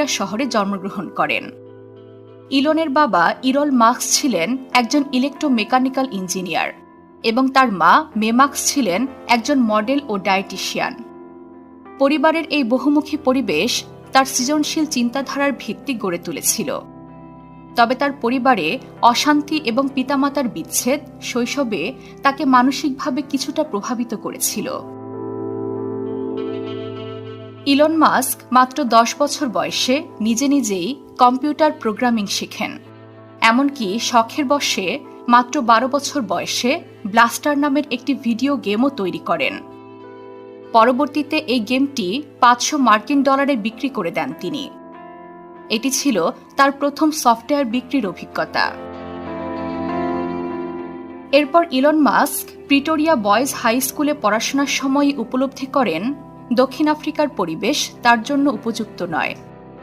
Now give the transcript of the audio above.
শহরে জন্মগ্রহণ করেন। ইলনের বাবা ইরল মাস্ক ছিলেন একজন ইলেকট্রোমেকানিক্যাল ইঞ্জিনিয়ার এবং তার মা মে মাস্ক ছিলেন একজন মডেল ও ডায়েটিশিয়ান। পরিবারের এই বহুমুখী পরিবেশ তার সৃজনশীল চিন্তাধারার ভিত্তি গড়ে তুলেছিল। তবে তার পরিবারে অশান্তি এবং পিতামাতার বিচ্ছেদ শৈশবে তাকে মানসিকভাবে কিছুটা প্রভাবিত করেছিল। ইলন মাস্ক মাত্র 10 বছর বয়সে নিজে নিজেই কম্পিউটার প্রোগ্রামিং শেখেন। এমনকি শখের বশে মাত্র 12 বছর বয়সে ব্লাস্টার নামের একটি ভিডিও গেমও তৈরি করেন। পরবর্তীতে এই গেমটি $500 বিক্রি করে দেন তিনি। এটি ছিল তার প্রথম সফটওয়্যার বিক্রির অভিজ্ঞতা। এরপর Elon Musk Pretoria Boys High স্কুলে পড়াশোনার সময় উপলব্ধি করেন দক্ষিণ আফ্রিকার পরিবেশ তার জন্য উপযুক্ত নয়।